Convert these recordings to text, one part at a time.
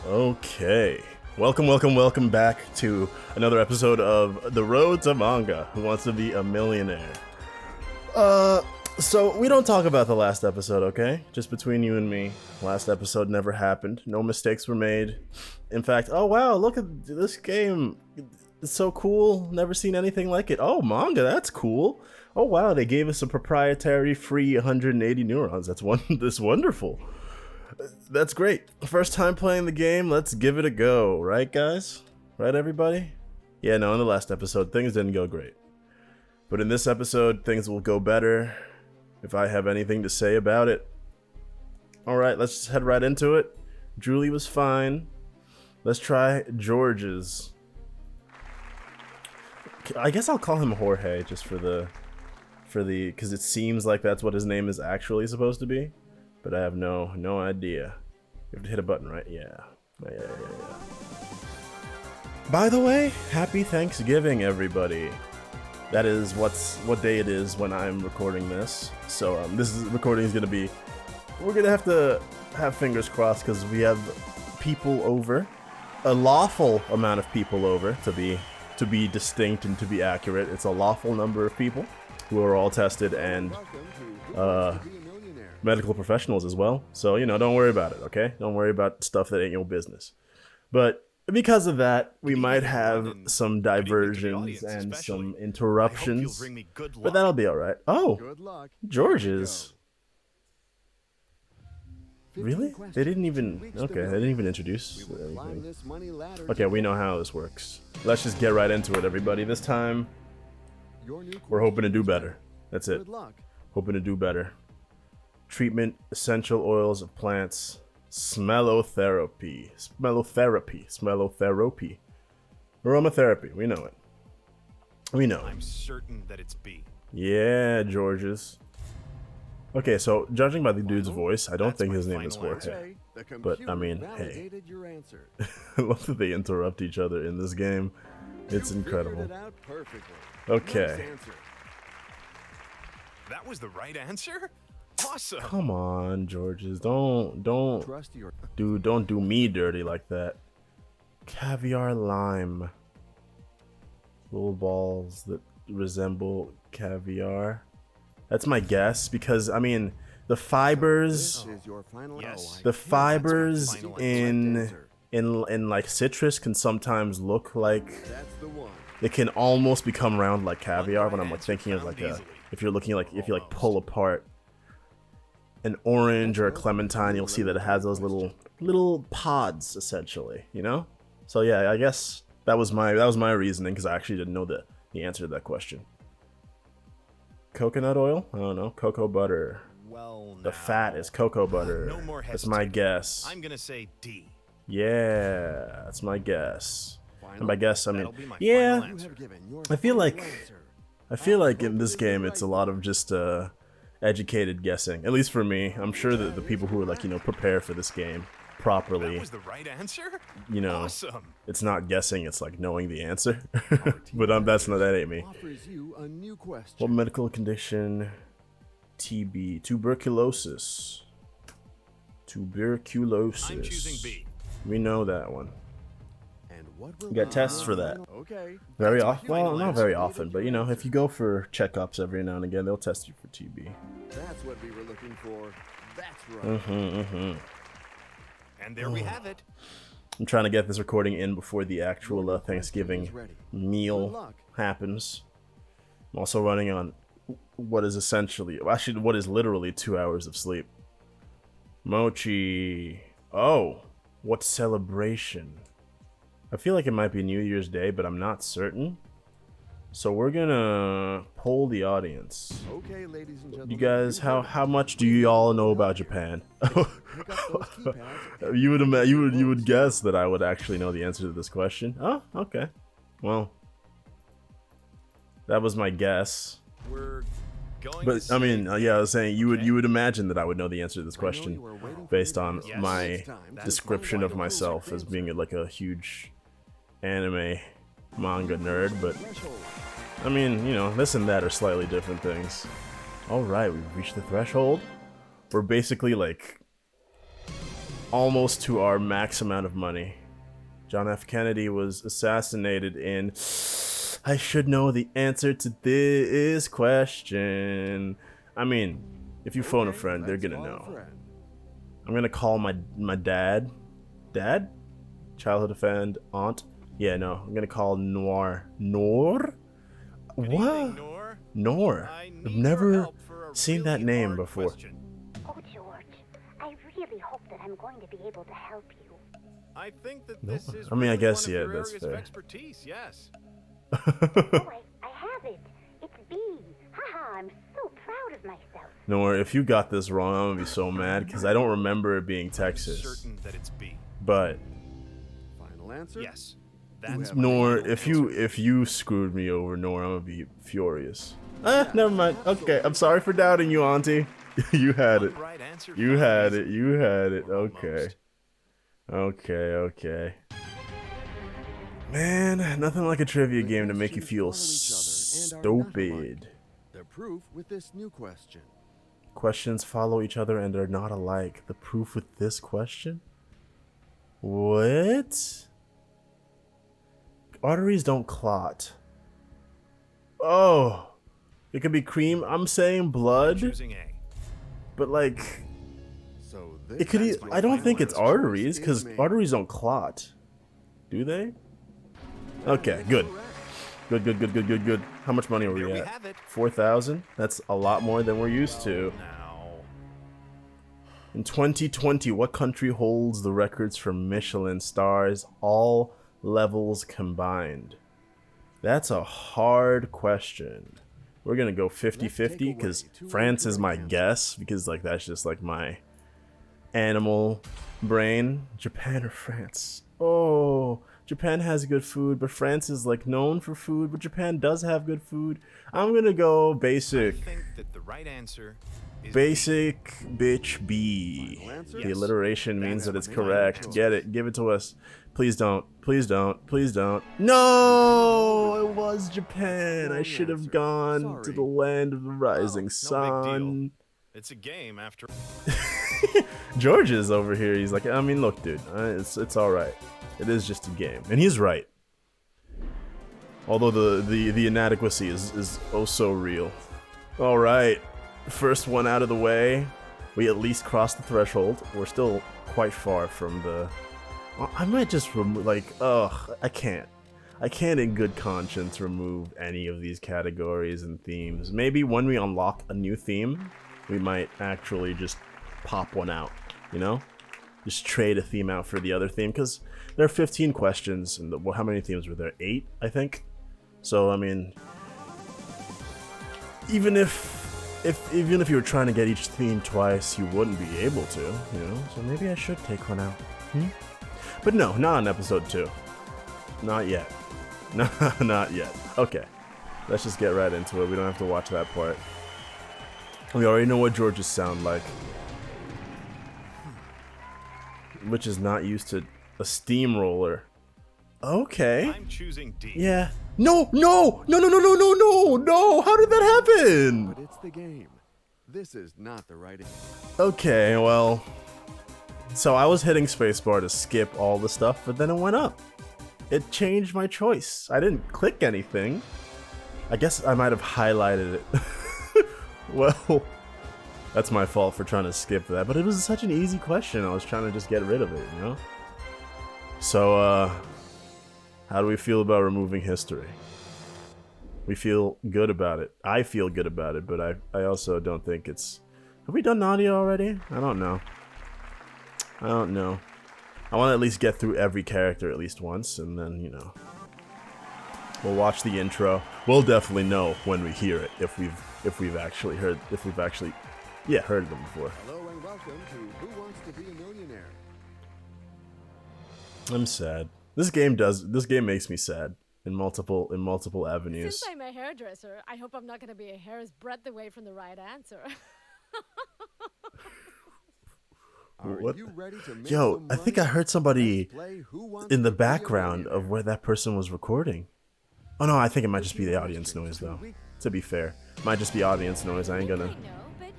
Okay. Welcome back to another episode of The Road to Manga. Who Wants to Be a Millionaire? So we don't talk about the last episode, okay? Just between you and me. Last episode never happened. No mistakes were made. In fact, oh wow, look at this game. It's so cool. Never seen anything like it. Oh, manga, that's cool. Oh wow, they gave us a proprietary free 180 neurons. That's wonderful. That's great. First time playing the game, let's give it a go. Right, guys? Right, everybody? Yeah, no, in the last episode, things didn't go great. But in this episode, things will go better if I have anything to say about it. Alright, let's just head right into it. Julie was fine. Let's try George's. I guess I'll call him Jorge just because it seems like that's what his name is actually supposed to be. But I have no idea. You have to hit a button, right? Yeah. By the way, happy Thanksgiving, everybody. That is what day it is when I'm recording this. So recording is gonna be. We're gonna have to have fingers crossed because we have people over, a lawful amount of people over to be distinct and to be accurate. It's a lawful number of people who are all tested and medical professionals as well. So, don't worry about it, okay? Don't worry about stuff that ain't your business. But because of that, we might have some diversions and some interruptions. But that'll be alright. Oh, George's. Really? They didn't even introduce anything. Okay, we know how this works. Let's just get right into it, everybody. This time, we're hoping to do better. That's it. Hoping to do better. Treatment, essential oils of plants, smellotherapy, aromatherapy. We know it. I'm certain that it's B. Yeah, George's. Okay, so judging by the dude's voice, I don't think his name is Jorge. But I mean, hey, I love that they interrupt each other in this game. It's incredible. Okay. That was the right answer? Awesome. Come on, Georges. Don't do me dirty like that. Caviar lime. Little balls that resemble caviar. That's my guess because I mean the fibers in like citrus can sometimes look like they can almost become round like caviar when I'm like thinking of like if you pull apart an orange or a clementine, you'll see that it has those little pods essentially, So yeah, I guess that was my reasoning because I actually didn't know the answer to that question. Coconut oil? I don't know. Cocoa butter. Well, the fat is cocoa butter. No more that's my guess. I'm gonna say D. Yeah, that's my guess. And by guess, I mean, yeah. I feel like in this game it's a lot of just educated guessing. At least for me. I'm sure that the people who are like prepare for this game properly. That was the right answer? Awesome. It's not guessing, it's like knowing the answer. But that ain't me. What medical condition? TB. Tuberculosis. I'm choosing B. We know that one. You got tests for that. Very often. Well, not very often, but if you go for checkups every now and again, they'll test you for TB. That's what we were looking for. That's right. And there we have it. I'm trying to get this recording in before the actual Thanksgiving meal happens. I'm also running on what is literally 2 hours of sleep. Mochi. Oh, what celebration? I feel like it might be New Year's Day, but I'm not certain. So we're gonna poll the audience. Okay, ladies and gentlemen. You guys, how much do you all know about Japan? You would guess that I would actually know the answer to this question. Oh, okay. Well, that was my guess. We're going But I mean, yeah, I was saying you would imagine that I would know the answer to this question based on my description of myself as being like a huge anime manga nerd, but I mean, this and that are slightly different things. Alright, we've reached the threshold. We're basically like almost to our max amount of money. John F. Kennedy was assassinated in... I should know the answer to this question. I mean, if you phone a friend, they're gonna know. I'm gonna call my dad. Dad? Childhood friend, aunt? Yeah, no. I'm gonna call Noir. Noir? What? Noir. I've never seen that name before. Oh, George, I really hope that I'm going to be able to help you. I think that this is I mean, I really guess, one of yeah, your that's areas fair. of expertise, yes. Oh, I have it. It's B. Haha, I'm so proud of myself. Noir, if you got this wrong, I'm gonna be so mad because I don't remember it being I'm Texas. certain that it's B. But Final answer? Yes. That's Nor, my if final you screwed me over, Nor, I'm gonna be furious. Never mind. Okay, I'm sorry for doubting you, Auntie. You had it. One right answer, You 5 had easy. it. You had it. Almost. Okay. Okay. Man, nothing like a trivia game to make you feel stupid. The proof with this new question. Questions follow each other and are not alike. The proof with this question? What? Arteries don't clot. Oh. It could be cream. I'm saying blood. Choosing A. But like, So this it could. That's my I don't final think it's answer. arteries because Choice is arteries don't clot. Do they? Okay, good. Good. How much money are There we we at? have it. 4,000? That's a lot more than we're used to. Now, In 2020, what country holds the records for Michelin stars, all levels combined? That's a hard question. We're gonna go 50-50 because France is my guess, because like that's just like my animal brain. Japan or France? Oh, Japan has good food, but France is like known for food, but Japan does have good food. I'm gonna go I basic. think that the right answer is Basic bitch B. Final answer? The Yes. alliteration means that That's it's my correct. choice. Get it. Give it to us. Please don't. Please don't. Please don't. No! It was Japan. I Wrong should have answer. gone to Sorry. the land of the rising no big sun. deal. It's a game after. George is over here. He's like, I mean, look, dude. It's all right. It is just a game, and he's right. Although the inadequacy is oh so real. All right. First one out of the way. We at least crossed the threshold. We're still quite far from the... I might just remove, like, ugh, I can't in good conscience remove any of these categories and themes. Maybe when we unlock a new theme, we might actually just pop one out, you know? Just trade a theme out for the other theme, because there are 15 questions, and how many themes were there? 8, I think? So, I mean... Even if you were trying to get each theme twice, you wouldn't be able to, you know? So maybe I should take one out. But no, not on episode 2. Not yet. Not yet. Okay. Let's just get right into it. We don't have to watch that part. We already know what Georges sound like. Which is not used to a steamroller. Okay. I'm choosing D. Yeah. No! How did that happen? But it's the game. This is not the right answer. Okay, well... So I was hitting spacebar to skip all the stuff, but then it went up. It changed my choice. I didn't click anything. I guess I might have highlighted it. Well, that's my fault for trying to skip that, but it was such an easy question. I was trying to just get rid of it, you know? So, how do we feel about removing history? We feel good about it. I feel good about it, but I also don't think it's... Have we done Nadia already? I don't know. I want to at least get through every character at least once, and then, you know, we'll watch the intro. We'll definitely know when we hear it if we've actually heard them before. Hello and welcome to Who Wants to Be a Millionaire? I'm sad. This game makes me sad in multiple avenues. Since I'm a hairdresser, I hope I'm not going to be a hair's breadth away from the right answer. Are What? you ready to make Yo, some I think money? I heard somebody Let's play Who Wants in the to Be a background of Millionaire. where that person was recording. Oh no, I think it might just be the audience noise though. To be fair, might just be audience noise. I ain't gonna. I know, but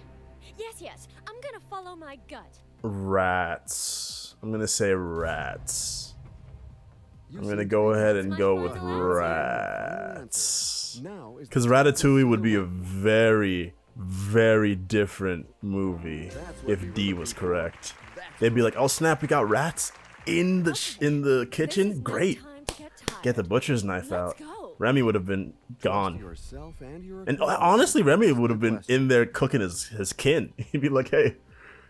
yes, I'm going to follow my gut. Rats. I'm gonna say rats. I'm gonna go ahead and go with rats. Because Ratatouille would be a very, very different movie if D was correct. They'd be like, "Oh snap, we got rats in the kitchen. Great, get the butcher's knife out." Remy would have been gone. And honestly, Remy would have been in there cooking his kin. He'd be like, "Hey,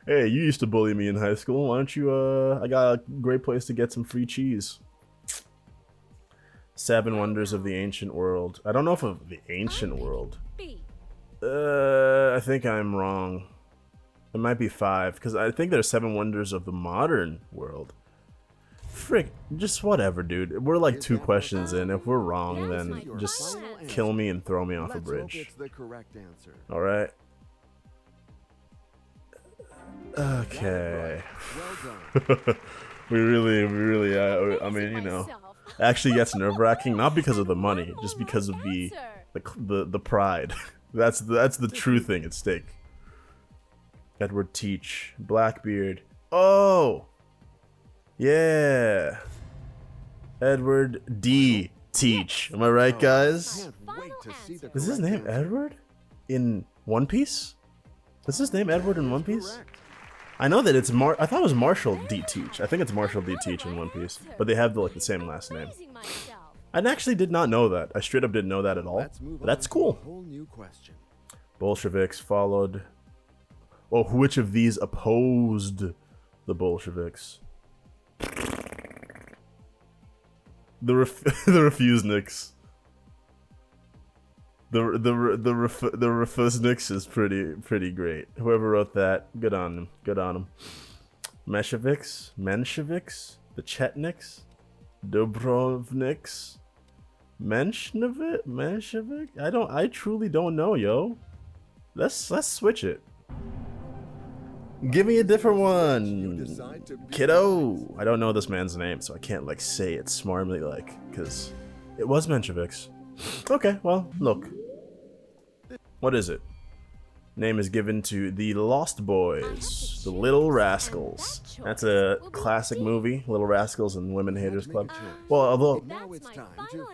you used to bully me in high school. Why don't you? I got a great place to get some free cheese." 7 Wonders of the Ancient World. I don't know if of the ancient world. I think I'm wrong. It might be 5, because I think there's 7 Wonders of the modern world. Frick, just whatever, dude. We're like 2 questions in. If we're wrong, then just kill me and throw me off a bridge. Alright. Okay. we really, I mean, you know. Actually gets nerve-wracking, not because of the money, just because of the pride. That's the true thing at stake. Edward Teach, Blackbeard. Oh, yeah, Edward D. Teach. Am I right, guys? Is his name Edward in One Piece? Is his name Edward in One Piece? I know that it's I thought it was Marshall D. Teach. I think it's Marshall D. Teach in One Piece, but they have the same last name. I actually did not know that. I straight up didn't know that at all. But that's cool. Bolsheviks followed. Oh, which of these opposed the Bolsheviks? The Refuseniks. The Refusniks is pretty great. Whoever wrote that, good on them. Good on them. Mensheviks, the Chetniks, Dubrovniks, Menshevik. I truly don't know, yo. Let's switch it. Give me a different one, kiddo. I don't know this man's name, so I can't say it smartly, because it was Mensheviks. Okay, well, look. What is it? Name is given to the Lost Boys, the Little Rascals. That's a classic movie, Little Rascals and Women Haters Club. Well, although,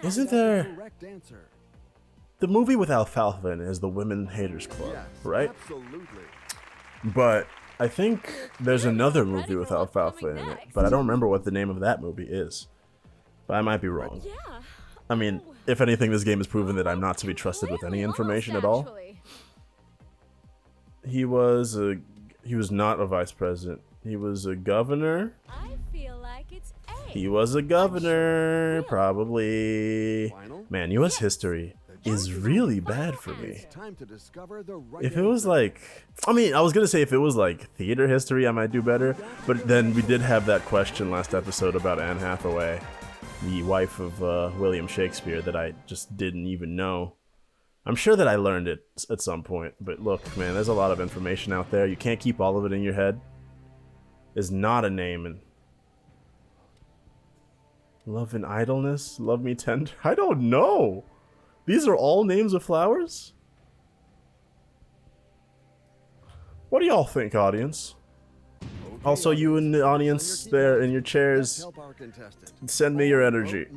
isn't there... The movie with Alfalfa in it is the Women Haters Club, right? But I think there's another movie with Alfalfa in it, but I don't remember what the name of that movie is. But I might be wrong. I mean, if anything, this game has proven that I'm not to be trusted with any information at all. He was not a vice president. He was a governor. He was a governor, probably. Man, U.S. history is really bad for me. If it was I mean, I was gonna say if it was theater history, I might do better. But then we did have that question last episode about Anne Hathaway, the wife of William Shakespeare, that I just didn't even know. I'm sure that I learned it at some point, but look, man, there's a lot of information out there. You can't keep all of it in your head. Is not a name. And Love and Idleness, Love Me Tender. I don't know. These are all names of flowers? What do y'all think, audience? Also, you in the audience there in your chairs, send me your energy.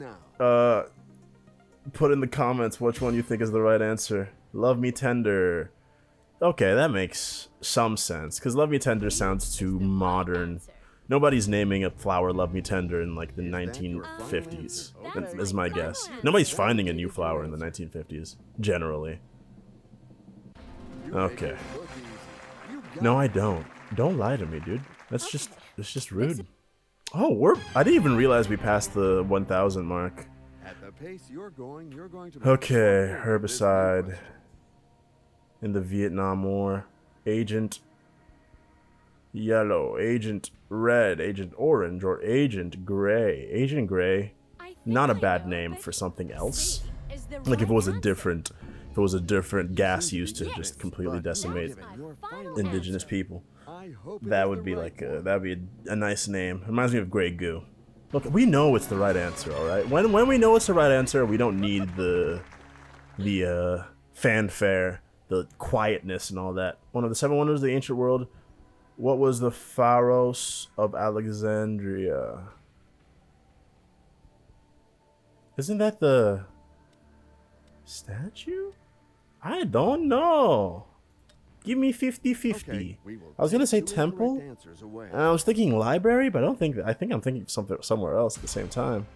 Put in the comments which one you think is the right answer. Love Me Tender. Okay, that makes some sense, because Love Me Tender sounds too modern. Nobody's naming a flower Love Me Tender in the 1950s, is my guess. Nobody's finding a new flower in the 1950s, generally. Okay. No, I don't. Don't lie to me, dude. That's just rude. Oh, I didn't even realize we passed the 1,000 mark. Okay, herbicide in the Vietnam War. Agent Yellow, Agent Red, Agent Orange, or Agent Gray. Agent Gray, not a bad name for something else. If it was a different gas used to just completely decimate indigenous people, that would be that'd be a nice name. Reminds me of Grey Goo. Look, we know it's the right answer, all right? When we know it's the right answer, we don't need the fanfare, the quietness, and all that. One of the 7 Wonders of the Ancient World What was the Pharos of Alexandria? Isn't that the statue? I don't know. Give me 50-50. Okay, we will I was gonna say take 2 incorrect temple. answers away. And I was thinking library, but I don't think. I think I'm thinking something somewhere else at the same time.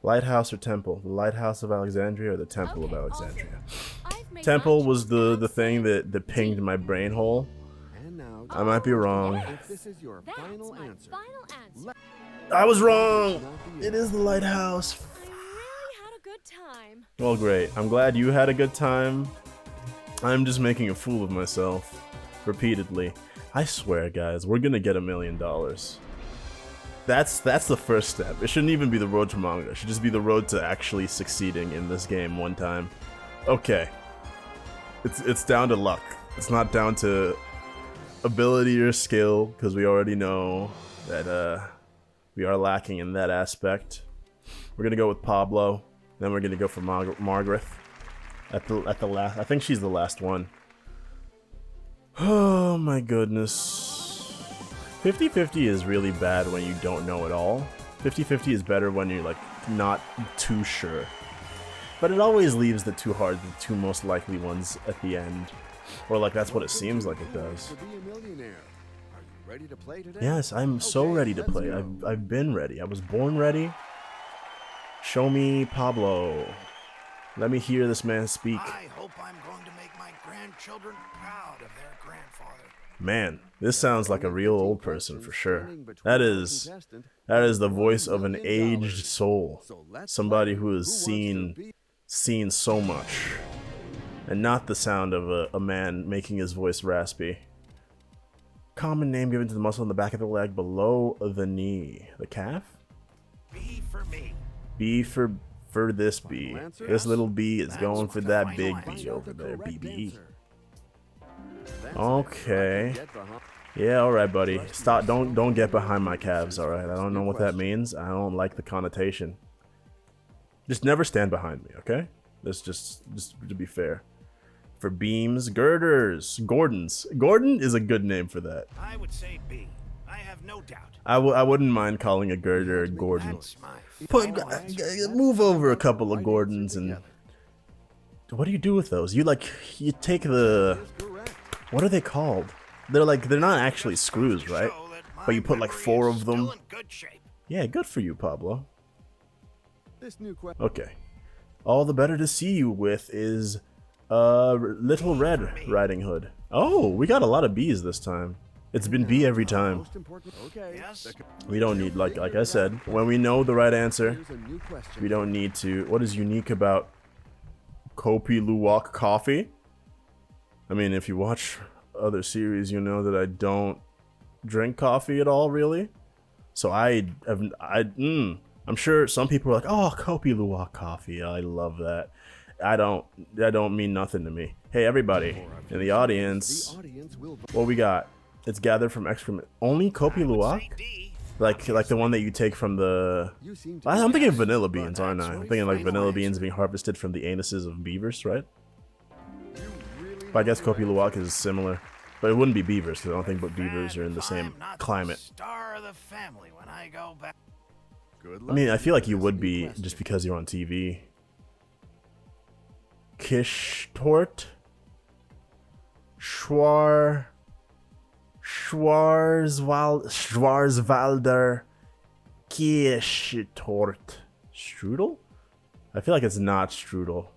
Lighthouse or temple? The Lighthouse of Alexandria or the Temple of Okay, Alexandria? I've made Temple my was the choice. thing that pinged my brain hole. And now, I might be wrong. if this is your That's final my answer, final answer. I was wrong. not the It is the lighthouse. I really had a good time. Well, great. I'm glad you had a good time. I'm just making a fool of myself repeatedly. I swear, guys, we're gonna get $1 million. That's the first step. It shouldn't even be the road to manga. It should just be the road to actually succeeding in this game one time. Okay. It's down to luck. It's not down to ability or skill, because we already know that we are lacking in that aspect. We're gonna go with Pablo, then we're gonna go for Margaret at the last. I think she's the last one. Oh my goodness. 50-50 is really bad when you don't know it all. 50-50 is better when you're like not too sure. But it always leaves the two hard, the two most likely ones at the end. Or like that's what it seems like it does. to be a millionaire. Are you ready to play today? Yes, I'm so Okay, ready to let's play. go. I've been ready. I was born ready. Show me Pablo. Let me hear this man speak. I hope I'm going to make my grandchildren proud of their grandfather. Man, this sounds like a real old person for sure. That is the voice of an aged soul. Somebody who has seen so much. And not the sound of a man making his voice raspy. Common name given to the muscle in the back of the leg below the knee. The calf? B for me. B for this bee. This little bee is going for that big bee over there, BB. Okay. Yeah, alright, buddy. Stop, don't get behind my calves, alright? I don't know what that means. I don't like the connotation. Just never stand behind me, okay? That's just to be fair. For beams, girders, Gordons. Gordon is a good name for that. I would say B. I have no doubt. I wouldn't mind calling a girder a Gordon. That's my Move over a couple of Gordons and... What do you do with those? You take the... What are they called? They're not actually screws, right? But you put like 4 of them. still in good shape. Yeah, good for you, Pablo. This new question. Okay. All the better to see you with is Little Red Riding Hood. Oh, we got a lot of B's this time. It's been B every time. Most important. Okay. Yes. We don't need, like I said, when we know the right answer, Here's a new question. we don't need to. What is unique about Kopi Luwak coffee? I mean, if you watch other series, you know that I don't drink coffee at all, really. So I'm sure some people are like, oh, Kopi Luwak coffee, I love that. That don't mean nothing to me. Hey, everybody in the audience, The audience will vote. what we got? It's gathered from excrement. Only Kopi I would Luwak? say D. Like the one that you take from the... You seem to I'm be- thinking vanilla beans, aren't I? that's I'm my thinking like final vanilla beans answer. being harvested from the anuses of beavers, right? You really But I guess have Kopi Luwak is similar. But it wouldn't be beavers, because I don't think but beavers are in the If same I'm not climate. The star of the family when I go back. Good I luck. mean, I feel like you Here's a would new be question. just because you're on TV. Kishtort? Schwarzwalder Kishtort. Strudel? I feel like it's not strudel.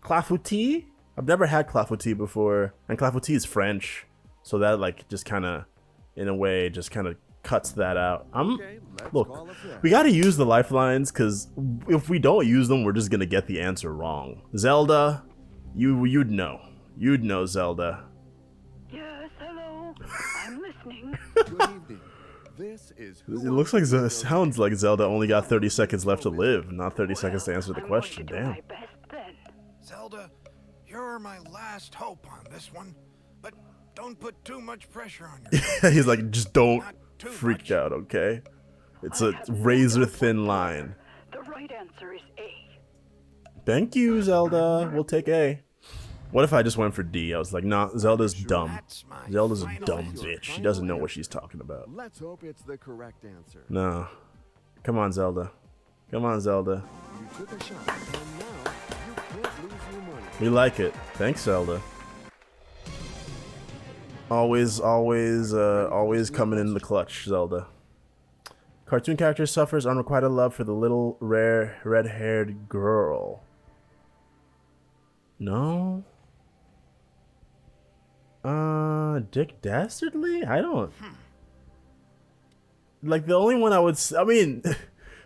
Clafouti? I've never had clafouti before, and clafouti is French, so that like just kind of, in a way, just kind of cuts that out. Okay, let's Look, call it that. we got to use the lifelines because if we don't use them, we're just gonna get the answer wrong. Zelda, you'd know Zelda. Yes, hello. I'm listening. Good evening. This is who It looks like sounds like Zelda only got 30 seconds left to live, not 30 seconds to answer the I'm question. going to do Damn. my best then. Zelda, you're my last hope on this one, but don't put too much pressure on yourself. He's like, just don't Not too freak much. out, okay? It's I a have no razor doubt thin whatsoever. line. The right answer is A. Thank you, Zelda. We'll take A. What if I just went for D? I was like, nah, Zelda's dumb. That's my Zelda's a final dumb answer. bitch. She doesn't know what she's talking about. Let's hope it's the correct answer. No. Come on, Zelda. Come on, Zelda. You took a shot, and now you can't lose your money. We like it. Thanks, Zelda. Always coming in the clutch, Zelda. Cartoon character suffers unrequited love for the little rare red-haired girl. No. Dick Dastardly? I don't. Like the only one I would. I mean,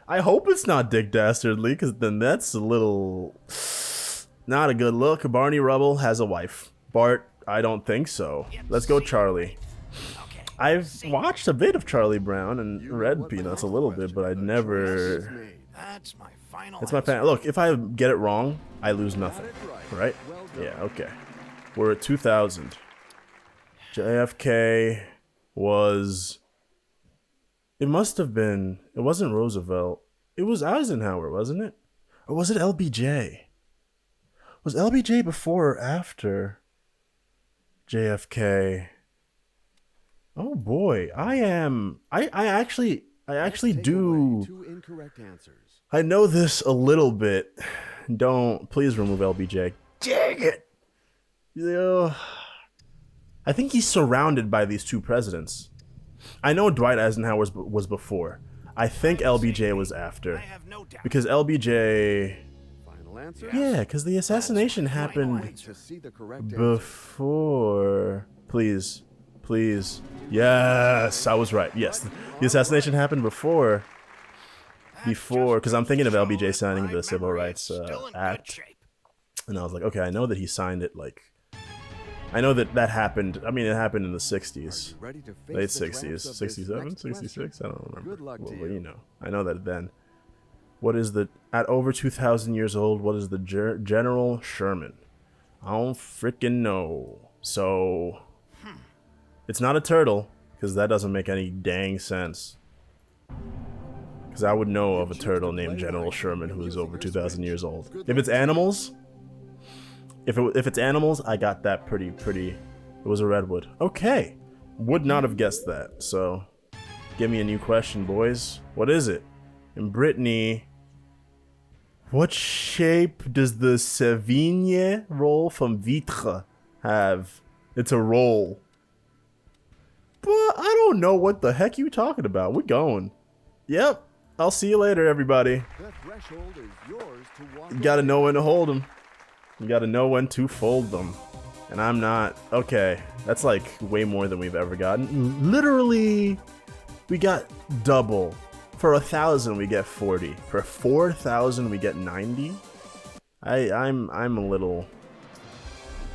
I hope it's not Dick Dastardly, because then that's a little not a good look. Barney Rubble has a wife. Bart, I don't think so. Let's go, Charlie. I've watched a bit of Charlie Brown and read Peanuts a little bit, but I'd never. That's my final It's my answer. fan. Look, if I get it wrong, I lose nothing. Right? Yeah, okay. We're at 2000. JFK was. It must have been. It wasn't Roosevelt. It was Eisenhower, wasn't it? Or was it LBJ? Was LBJ before or after JFK? Oh boy, I actually Take do. away 2 incorrect answers. I know this a little bit. Don't please remove LBJ. Dang it! Yeah. I think he's surrounded by these 2 presidents. I know Dwight Eisenhower was before. I think LBJ was I after, have no doubt. because LBJ. Final answer? Yeah, because the assassination happened Wait to see the correct answer. before. Please, please. Yes, I was right. Yes, the assassination happened before. Because I'm thinking of LBJ signing the Civil Rights Act, and I was like, okay, I know that he signed it. Like, I know that happened. I mean, it happened in the 60s, Ready to face late the 60s, drafts of this 67, next 66. I don't remember. Good luck to Well, you. you know, I know that then. What is the at over 2,000 years old? What is the General Sherman? I don't freaking know. So it's not a turtle, because that doesn't make any dang sense. Because I would know of a turtle named General Sherman who is over 2,000 years old. If it's animals, if it's animals, I got that pretty. It was a redwood. Okay, would not have guessed that. So, give me a new question, boys. What is it? And Brittany, what shape does the Sévigné roll from Vitre have? It's a roll. But I don't know what the heck you talking about. We're going. Yep. I'll see you later, everybody. The threshold is yours to walk You gotta away. know when to hold them. You gotta know when to fold them. And I'm not. Okay. That's like way more than we've ever gotten. Literally, we got double. For 1,000, we get 40. For 4,000, we get 90. I'm a little.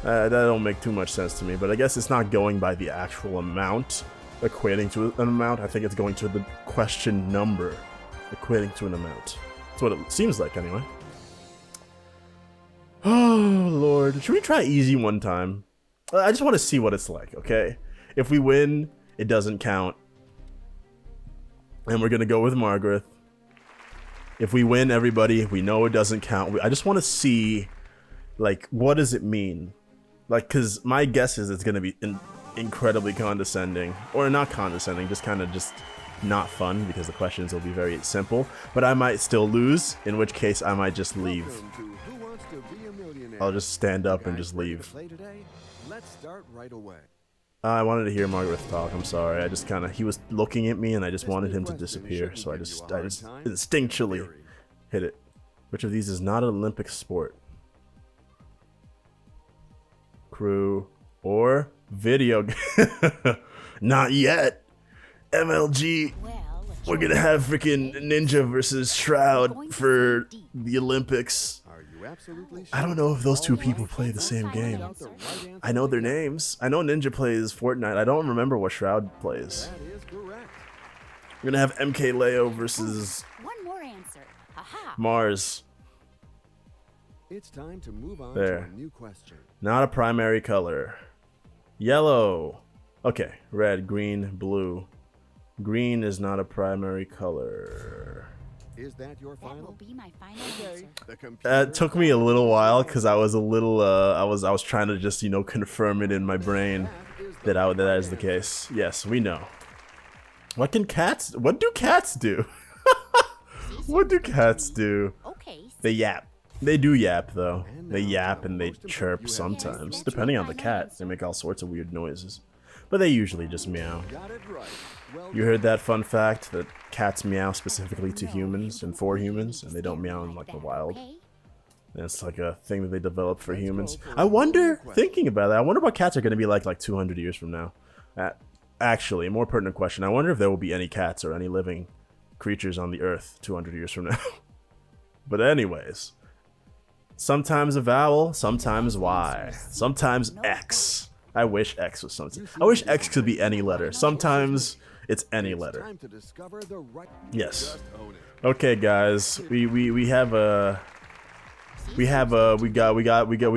That don't make too much sense to me. But I guess it's not going by the actual amount, equating to an amount. I think it's going to the question number, equating to an amount. That's what it seems like, anyway. Oh Lord, should we try easy one time? I just want to see what it's like. Okay, if we win, it doesn't count. And we're gonna go with Margaret. If we win, everybody, we know it doesn't count. I just want to see, like, what does it mean? Like, cause my guess is it's gonna be incredibly condescending, or not condescending, just kind of just not fun, because the questions will be very simple. But I might still lose, in which case I might just leave. Welcome to Who Wants to Be a Millionaire? I'll just stand up and Guys just ready to leave. play today? Let's start right away. I wanted to hear Margaret talk. I'm sorry. I just kind of he was looking at me, and I just This wanted new him to question disappear. shouldn't So I give just you a hard time. instinctually Theory. hit it. Which of these is not an Olympic sport? Crew or video game? Not yet. MLG. Well, We're gonna have freaking Ninja versus Shroud for the Olympics. Are you absolutely sure? I don't know if those two All people right, play the let's same find game. out the right answer I know their together. names. I know Ninja plays Fortnite. I don't remember what Shroud plays. That is correct. We're gonna have MK Leo versus one more answer. Haha. Mars. It's time to move on There. to a new question. Not a primary color. Yellow. Okay. Red, green, blue. Green is not a primary color. Is that your That will final? be my final Okay. answer. The computer. It took me a little while because I was a little I was trying to just confirm it in my brain that is the case. Yes, we know. What do cats do? What do cats do? Okay. They yap. They do yap though. And They now yap for the and they most important chirp you have sometimes, Yes, depending on the that's your cat. They final make all sorts of weird noises, but they usually just meow. Got it right. Well You heard that fun fact that cats meow specifically to humans and for humans, and they don't meow in like the wild. Okay? And it's like a thing that they developed for Let's go humans. for I one wonder, question. thinking about that, I wonder what cats are going to be like 200 years from now. Actually, a more pertinent question. I wonder if there will be any cats or any living creatures on the earth 200 years from now. But anyways, sometimes a vowel, sometimes Y, sometimes X. I wish X was something. I wish X could be any letter. Sometimes it's any letter. Time to discover the right. Yes. Just own it. Okay, guys, we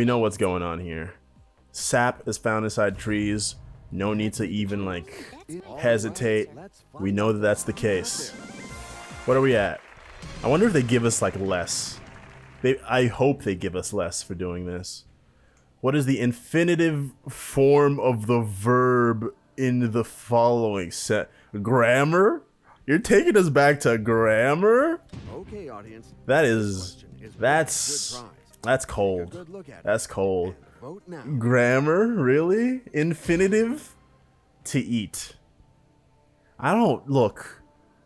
know what's going on here. Sap is found inside trees. No need to even like hesitate. We know that that's the case. What are we at? I wonder if they give us like less. I hope they give us less for doing this. What is the infinitive form of the verb in the following set? Grammar? You're taking us back to grammar? Okay, audience. That This is, question is worth a that's good prize. that's Take a cold. good look at it. That's cold. Vote now. Grammar? Really? Infinitive? To eat. I don't look.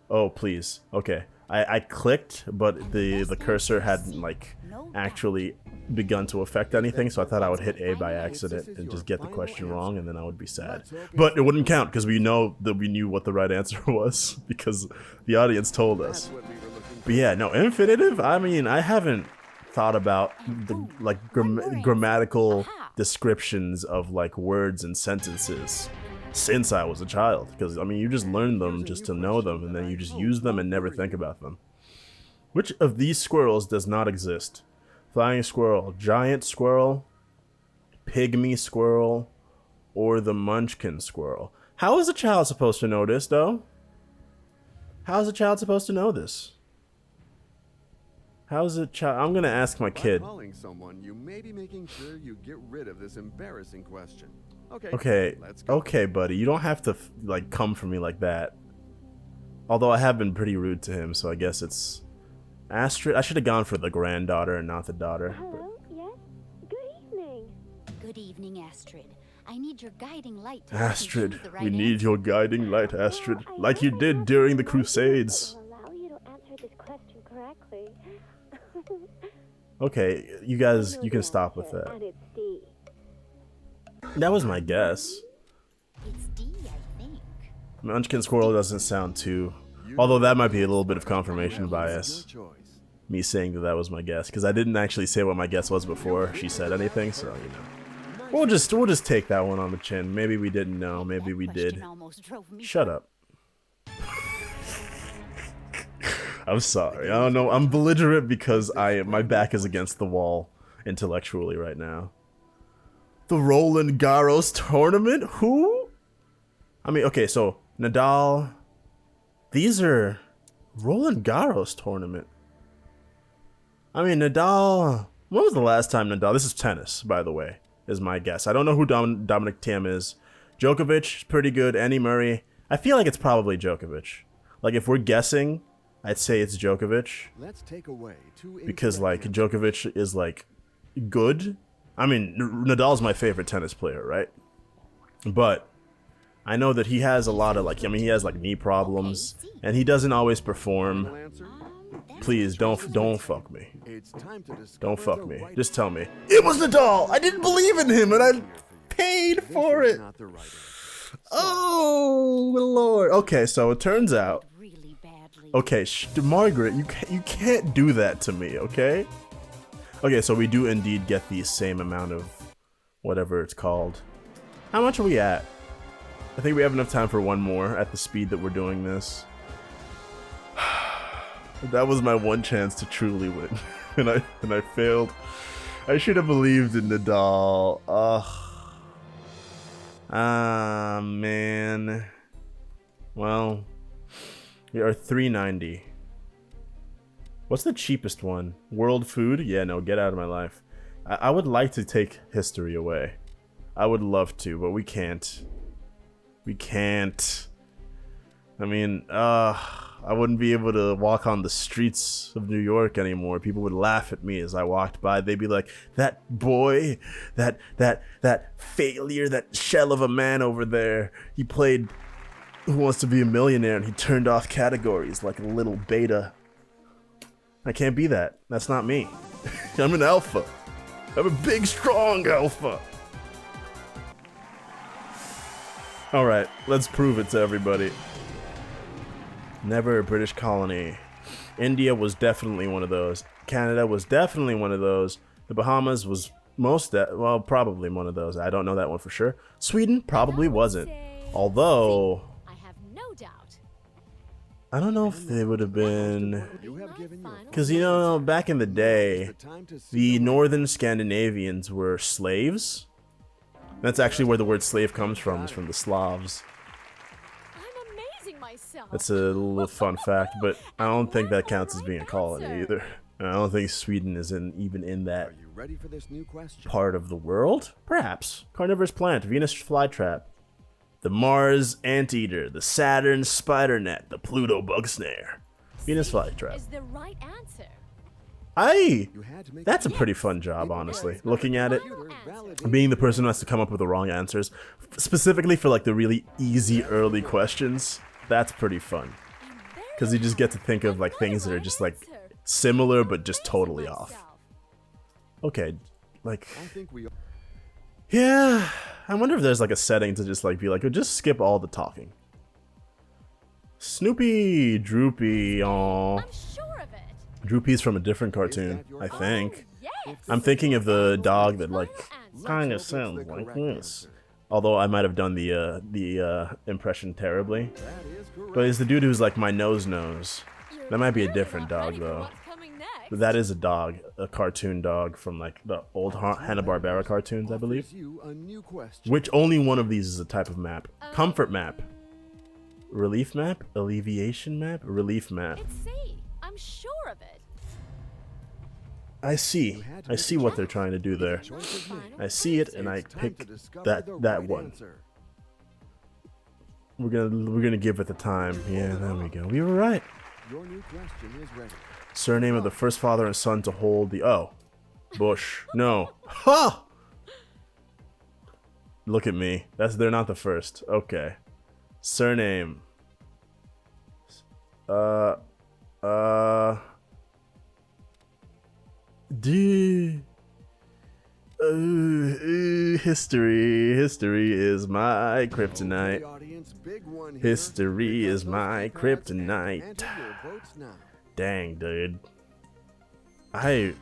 Oh, please. Okay. I clicked, but the cursor hadn't like actually begun to affect anything, so I thought I would hit A by accident and just get the question wrong, and then I would be sad. But it wouldn't count because we know that we knew what the right answer was because the audience told us. That's what we were looking for. But yeah, no, infinitive. I mean, I haven't thought about the like grammatical descriptions of like words and sentences since I was a child, because I mean, you just learn them just to know them, and then you just use them and never think about them. Which of these squirrels does not exist? Flying squirrel, giant squirrel, pygmy squirrel, or the munchkin squirrel? How is a child supposed to know this, though? How is a child supposed to know this? How is a child? I'm gonna ask my By kid. calling someone, you may be making sure you get rid of this embarrassing question. Okay. Okay, Let's go. okay, buddy. You don't have to like come for me like that. Although I have been pretty rude to him, so I guess it's Astrid. I should have gone for the granddaughter and not the daughter. but- Hello? Yes? Good evening. Good evening, Astrid. I need your guiding light to help me Astrid, choose the right we need answer. your guiding light, Astrid, Well, I like you know did I'm during the not Crusades. That will allow you to answer this question correctly. Okay, you guys, you can stop with And that. it's D. That was my guess. It's D, I think. Munchkin squirrel doesn't sound too. Although that might be a little bit of confirmation bias. Your choice. Me saying that was my guess, because I didn't actually say what my guess was before she said anything. So you know, we'll just take that one on the chin. Maybe we didn't know. Maybe That we question did. almost drove me Shut up. I'm sorry. I don't know. I'm belligerent because my back is against the wall intellectually right now. The Roland Garros tournament? Who? I mean, okay, so Nadal. These are Roland Garros tournament. I mean, Nadal. When was the last time Nadal? This is tennis, by the way, is my guess. I don't know who Dominic Thiem is. Djokovic is pretty good. Andy Murray. I feel like it's probably Djokovic. Like, if we're guessing, I'd say it's Djokovic. Let's take away two Because, like, incorrect Djokovic is, like, good. I mean, Nadal's my favorite tennis player, right? But I know that he has a lot of, like, I mean, he has, like, knee problems. And he doesn't always perform. final answer. That's Please, don't interesting. fuck me. It's time to discover Don't fuck the me. right Just tell me. It was Nadal! I didn't believe in him, and I paid This for is it! not the right answer. Oh, Lord. Okay, so it turns out... Really badly. Okay, Margaret, you can't do that to me, okay? Okay, so we do indeed get the same amount of whatever it's called. How much are we at? I think we have enough time for one more at the speed that we're doing this. That was my one chance to truly win, and I failed. I should have believed in Nadal. Ugh. Ah, man. Well, we are 390. What's the cheapest one? World food? Yeah, no, get out of my life. I would like to take history away. I would love to, but we can't. We can't. I mean, I wouldn't be able to walk on the streets of New York anymore. People would laugh at me as I walked by. They'd be like, that boy, that failure, that shell of a man over there. He played Who Wants to Be a Millionaire and he turned off categories like a little beta. I can't be that. That's not me. I'm an alpha. I'm a big, strong alpha. Alright, let's prove it to everybody. Never a British colony. India was definitely one of those. Canada was definitely one of those. The Bahamas was well, probably one of those. I don't know that one for sure. Sweden probably wasn't. Although, I have no doubt. I don't know if they would have been... You have given your Because, you know, back in the day, the northern Scandinavians were slaves. That's actually where the word slave comes from, is from the Slavs. I'm amazing myself. That's a little fun fact, but I don't think that counts as being a colony either. I don't think Sweden is even in that Are you ready for this new question? part of the world. Perhaps. Carnivorous plant, Venus flytrap, the Mars anteater, the Saturn spider net, the Pluto bug snare, Venus flytrap. Is the right answer. You had to make That's a pretty fun job, honestly. Looking at it, computer validate being the person who has to come up with the wrong answers, specifically for like the really easy early questions, that's pretty fun. Because you just get to think of like things that are just like similar but just totally off. Okay, like, I think we yeah, I wonder if there's like a setting to just like be like, oh, just skip all the talking. Snoopy, Droopy, aw. I'm sure of it. Droopy's from a different cartoon, I think. Yes. I'm thinking of the dog that like Final kind of Let's hope it's sounds the like correct this. answer. Although I might have done the impression terribly. That is correct. But it's the dude who's like my nose. You're That might be a clearly different not dog ready for though. what's coming next. But that is a dog, a cartoon dog from like the old Hanna-Barbera cartoons, I believe. Offers you a new question. Which only one of these is a type of map. Comfort map. Relief map? Alleviation map? Relief map. It's C. I'm sure of it. I see. I see what they're trying to do there. Choice is made. I see it and I It's time to pick discover that the that right one. answer. We're gonna give it the time. Yeah, there we go. We were right. Your new question is ready. Surname of the first father and son to hold the Bush. No. Ha! Look at me. They're not the first. Okay. Surname. History. History is my kryptonite. Okay, audience, big one here. History Pick is up those my keypads and kryptonite. enter your votes now. Dang, dude. I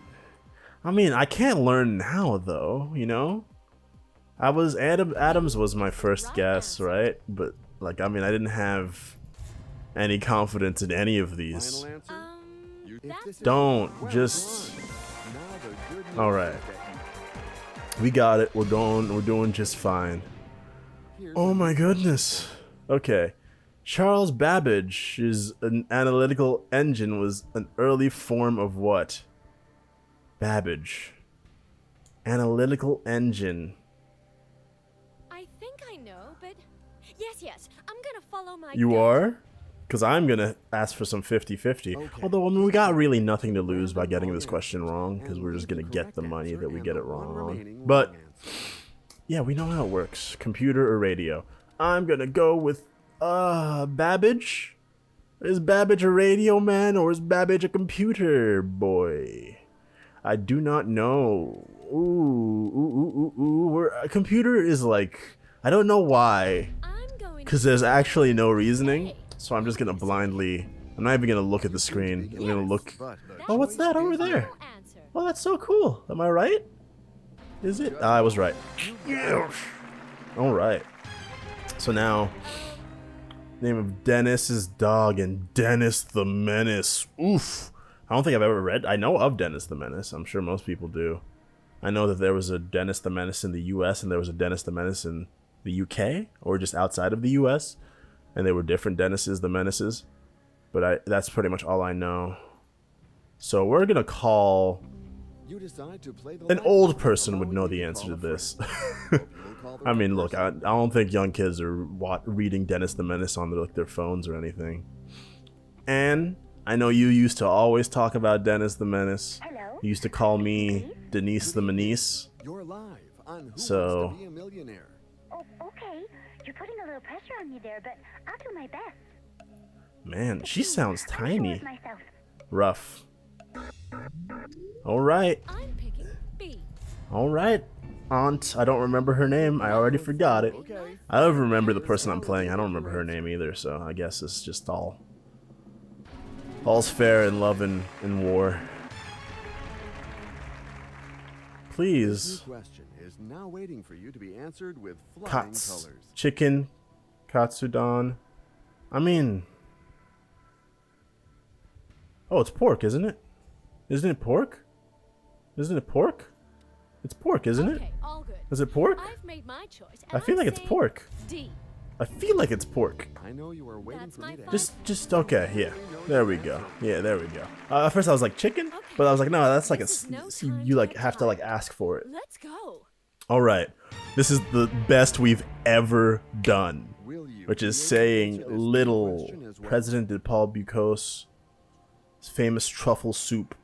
mean, I can't learn now, though, you know? Adams was my first guess, right? But, like, I mean, I didn't have any confidence in any of these. Final answer? If That's this is Don't, well just... done. Now the good news Alright. is that We got it. We're doing just fine. here's Oh a my goodness. Okay. Charles Babbage's an analytical engine was an early form of what? Babbage. Analytical engine. I think I know, but yes, I'm gonna follow my You gut. are? Because I'm going to ask for some 50-50. Okay. Although, I mean, we got really nothing to lose by getting this question wrong, because and we're just leave going to the get the correct money answer that we and get the it one wrong. remaining But, wrong answer. yeah, we know how it works. Computer or radio. I'm going to go with, Babbage. Is Babbage a radio man, or is Babbage a computer boy? I do not know. A computer is like, I don't know why. I'm going Because there's actually no reasoning, so I'm just gonna blindly. I'm not even gonna look at the screen. I'm gonna look. But the Oh, what's that over there? Final answer. Oh, that's so cool. Am I right? Is it? I was right. Yes. All right. So now, name of Dennis's dog and Dennis the Menace. Oof. I don't think I've ever read. I know of Dennis the Menace. I'm sure most people do. I know that there was a Dennis the Menace in the U.S. and there was a Dennis the Menace in the U.K. or just outside of the U.S. And there were different Dennises the Menaces. But that's pretty much all I know. So we're gonna call... You decide to play the An life old card, person would allowing know you the to answer call to a friend. this. You'll call the I right mean, look, I person. don't think young kids are reading Dennis the Menace on their phones or anything. And I know you used to always talk about Dennis the Menace. Hello? You used to call me Denise the Menace. You're live on Who So- Wants to Be a Millionaire. Oh, okay. You're putting a little pressure on me there, but I'll do my best. Man, she sounds I'm sure tiny. of myself. Rough. Alright, I'm picking B. alright. Aunt, I don't remember her name. I already forgot it. Okay. I don't remember the person I'm playing. I don't remember her name either, so I guess it's just all's fair in love and in war. This Please. new question is now waiting for you to be answered with flying Kats. colors. Chicken. Katsudon. I mean... Oh, it's pork, isn't it? Isn't it pork? Isn't it pork? It's pork, isn't it? Okay, all good. Is it pork? I've made my choice. I And feel I'm like it's saying pork. D. I feel like it's pork. I know you are waiting That's for my me to final- Just okay, yeah. There we go. Yeah, there we go. At first I was like chicken, but I was like, no, that's like This is no time you to like get have to like tired. ask for it. Let's go. All right, this is the best we've ever done, Will you which is be able to saying answer this new little question as well? President de Paul Bucos' famous truffle soup.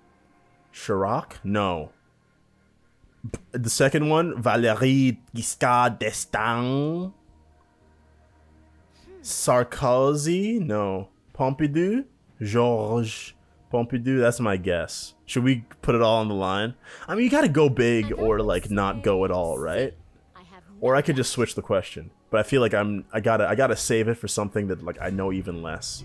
Chirac? No. The second one, Valéry Giscard d'Estaing. Sarkozy? No. Pompidou? Georges Pompidou? That's my guess. Should we put it all on the line? I mean, you gotta go big And or I would like not go at all, say right? I have Or no I could just doubt. switch the question. But I feel like I gotta save it for something that like I know even less.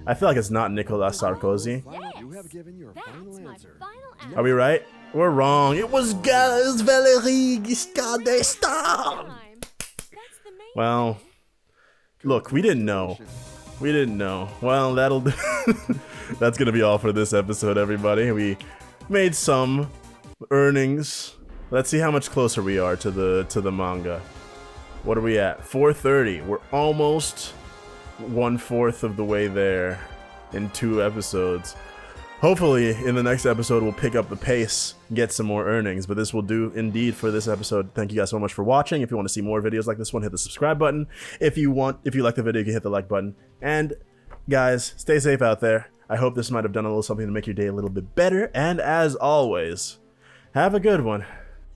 I feel like it's not Nicolas Sarkozy. You have given your That's final my answer. final answer. Are we right? We're wrong. It was Valéry Giscard d'Estaing. Time. That's the main Well, look, we didn't know. We didn't know. Well, that'll do. That's gonna be all for this episode, everybody. We made some earnings. Let's see how much closer we are to the manga. What are we at? 4:30. We're almost 1/4 of the way there in 2 episodes. Hopefully, in the next episode, we'll pick up the pace, get some more earnings, but this will do indeed for this episode. Thank you guys so much for watching. If you want to see more videos like this one, hit the subscribe button. If you like the video, you can hit the like button. And guys, stay safe out there. I hope this might have done a little something to make your day a little bit better. And as always, have a good one.